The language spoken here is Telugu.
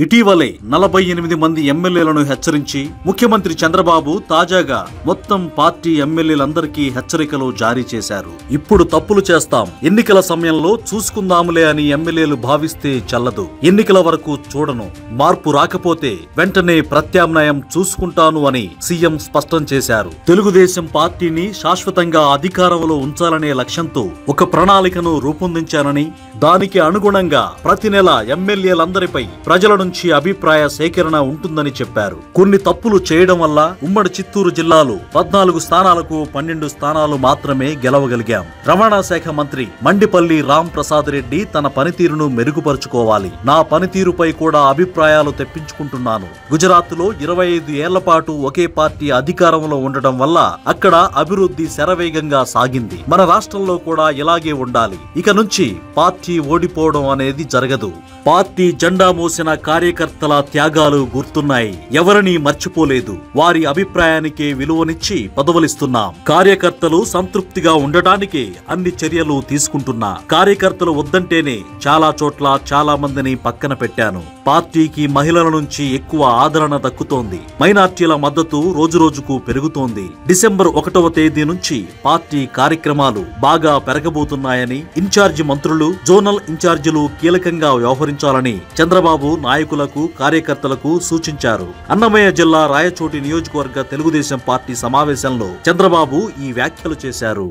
ఇటీవలే 48 మంది ఎమ్మెల్యేలను హెచ్చరించి ముఖ్యమంత్రి చంద్రబాబు తాజాగా మొత్తం పార్టీ ఎమ్మెల్యేలందరికీ హెచ్చరికలు జారీ చేశారు. ఇప్పుడు తప్పులు చేస్తాం, ఎన్నికల సమయంలో చూసుకుందాములే అని ఎమ్మెల్యేలు భావిస్తే చల్లదు. ఎన్నికల వరకు చూడను, మార్పు రాకపోతే వెంటనే ప్రత్యామ్నాయం చూసుకుంటాను అని సీఎం స్పష్టం చేశారు. తెలుగుదేశం పార్టీని శాశ్వతంగా అధికారంలో ఉంచాలనే లక్ష్యంతో ఒక ప్రణాళికను రూపొందించానని, దానికి అనుగుణంగా ప్రతి నెల ఎమ్మెల్యేలందరిపై ప్రజల నుంచి అభిప్రాయ సేకరణ ఉంటుందని చెప్పారు. కొన్ని తప్పులు చేయడం వల్ల ఉమ్మడి చిత్తూరు జిల్లాలో 14 స్థానాలకు 12 స్థానాలు మాత్రమే గెలవగలిగాం. రవాణా శాఖ మంత్రి మండిపల్లి రామ్ ప్రసాద్ రెడ్డి తన పనితీరును మెరుగుపరుచుకోవాలి. నా పనితీరుపై కూడా అభిప్రాయాలు తెప్పించుకుంటున్నాను. గుజరాత్ లో 25 ఏళ్ల పాటు ఒకే పార్టీ అధికారంలో ఉండటం వల్ల అక్కడ అభివృద్ధి శరవేగంగా సాగింది. మన రాష్ట్రంలో కూడా ఇలాగే ఉండాలి. ఇక నుంచి పార్టీ ఓడిపోవడం అనేది జరగదు. పార్టీ జెండా మోసిన కార్యకర్తల త్యాగాలు గుర్తున్నాయి. ఎవరిని మర్చిపోలేదు. వారి అభిప్రాయానికే విలువనిచ్చి పదవులిస్తున్నాం. కార్యకర్తలు సంతృప్తిగా ఉండటానికి అన్ని చర్యలు తీసుకుంటున్నా. కార్యకర్తలు వద్దంటేనే చాలా చోట్ల చాలా మందిని పక్కన పెట్టాను. పార్టీకి మహిళల నుంచి ఎక్కువ ఆదరణ దక్కుతోంది. మైనార్టీల మద్దతు రోజురోజుకు పెరుగుతోంది. డిసెంబర్ 1వ తేదీ నుంచి పార్టీ కార్యక్రమాలు బాగా పెరగబోతున్నాయని ఇన్ఛార్జి మంత్రులు, జోనల్ ఇన్ఛార్జీలు కీలకంగా వ్యవహరించాలని చంద్రబాబు నాయకులకు, కార్యకర్తలకు సూచించారు. అన్నమయ్య జిల్లా రాయచోటి నియోజకవర్గ తెలుగుదేశం పార్టీ సమావేశంలో చంద్రబాబు ఈ వ్యాఖ్యలు చేశారు.